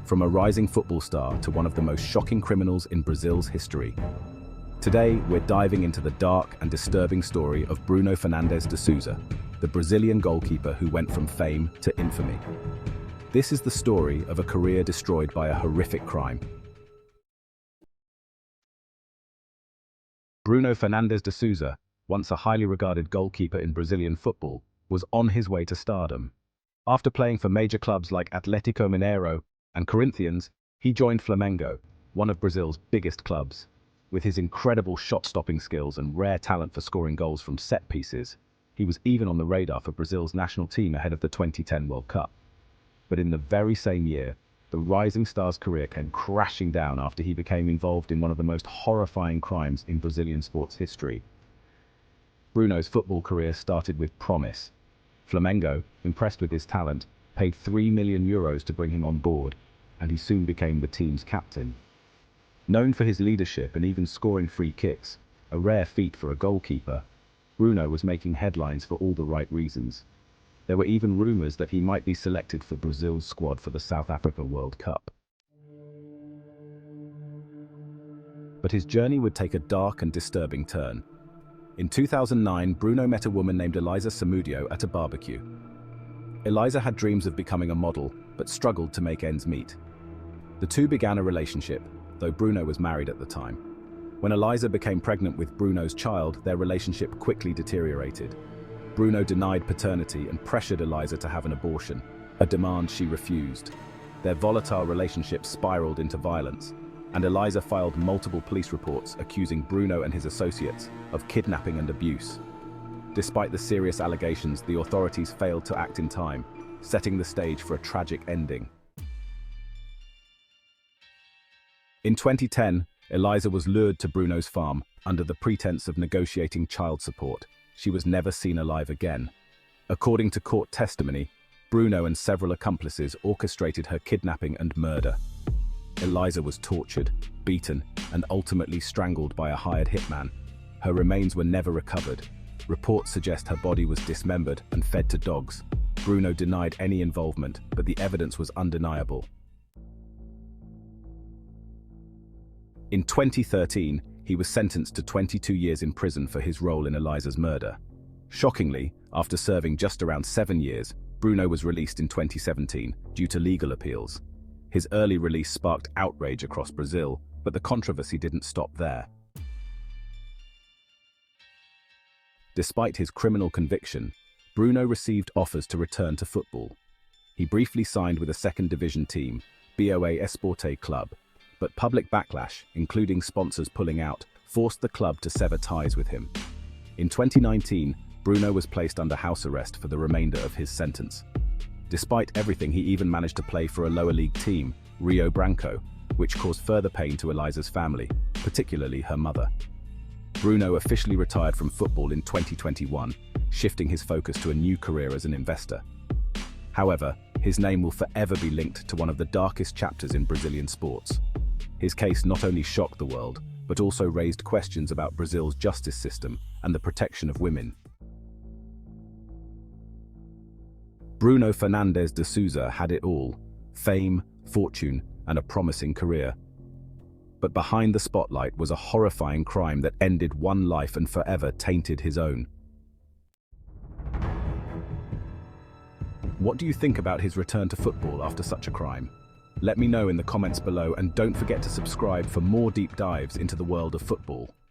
from a rising football star to one of the most shocking criminals in Brazil's history. Today, we're diving into the dark and disturbing story of Bruno Fernandes de Souza, the Brazilian goalkeeper who went from fame to infamy. This is the story of a career destroyed by a horrific crime. Bruno Fernandes de Souza, once a highly regarded goalkeeper in Brazilian football, was on his way to stardom. After playing for major clubs like Atlético Mineiro and Corinthians, he joined Flamengo, one of Brazil's biggest clubs. With his incredible shot-stopping skills and rare talent for scoring goals from set pieces, he was even on the radar for Brazil's national team ahead of the 2010 World Cup. But in the very same year, the rising star's career came crashing down after he became involved in one of the most horrifying crimes in Brazilian sports history. Bruno's football career started with promise. Flamengo, impressed with his talent, paid €3 million to bring him on board, and he soon became the team's captain. Known for his leadership and even scoring free kicks, a rare feat for a goalkeeper, Bruno was making headlines for all the right reasons. There were even rumors that he might be selected for Brazil's squad for the South Africa World Cup. But his journey would take a dark and disturbing turn. In 2009, Bruno met a woman named Elisa Samudio at a barbecue. Elisa had dreams of becoming a model, but struggled to make ends meet. The two began a relationship, though Bruno was married at the time. When Elisa became pregnant with Bruno's child, their relationship quickly deteriorated. Bruno denied paternity and pressured Elisa to have an abortion, a demand she refused. Their volatile relationship spiraled into violence, and Elisa filed multiple police reports accusing Bruno and his associates of kidnapping and abuse. Despite the serious allegations, the authorities failed to act in time, setting the stage for a tragic ending. In 2010, Elisa was lured to Bruno's farm under the pretense of negotiating child support. She was never seen alive again. According to court testimony, Bruno and several accomplices orchestrated her kidnapping and murder. Elisa was tortured, beaten, and ultimately strangled by a hired hitman. Her remains were never recovered. Reports suggest her body was dismembered and fed to dogs. Bruno denied any involvement, but the evidence was undeniable. In 2013, he was sentenced to 22 years in prison for his role in Elisa's murder. Shockingly, after serving just around 7 years, Bruno was released in 2017 due to legal appeals. His early release sparked outrage across Brazil, but the controversy didn't stop there. Despite his criminal conviction, Bruno received offers to return to football. He briefly signed with a second division team, BOA Esporte Club, but public backlash, including sponsors pulling out, forced the club to sever ties with him. In 2019, Bruno was placed under house arrest for the remainder of his sentence. Despite everything, he even managed to play for a lower league team, Rio Branco, which caused further pain to Elisa's family, particularly her mother. Bruno officially retired from football in 2021, shifting his focus to a new career as an investor. However, his name will forever be linked to one of the darkest chapters in Brazilian sports. His case not only shocked the world, but also raised questions about Brazil's justice system and the protection of women. Bruno Fernandes de Souza had it all: fame, fortune, and a promising career. But behind the spotlight was a horrifying crime that ended one life and forever tainted his own. What do you think about his return to football after such a crime? Let me know in the comments below, and don't forget to subscribe for more deep dives into the world of football.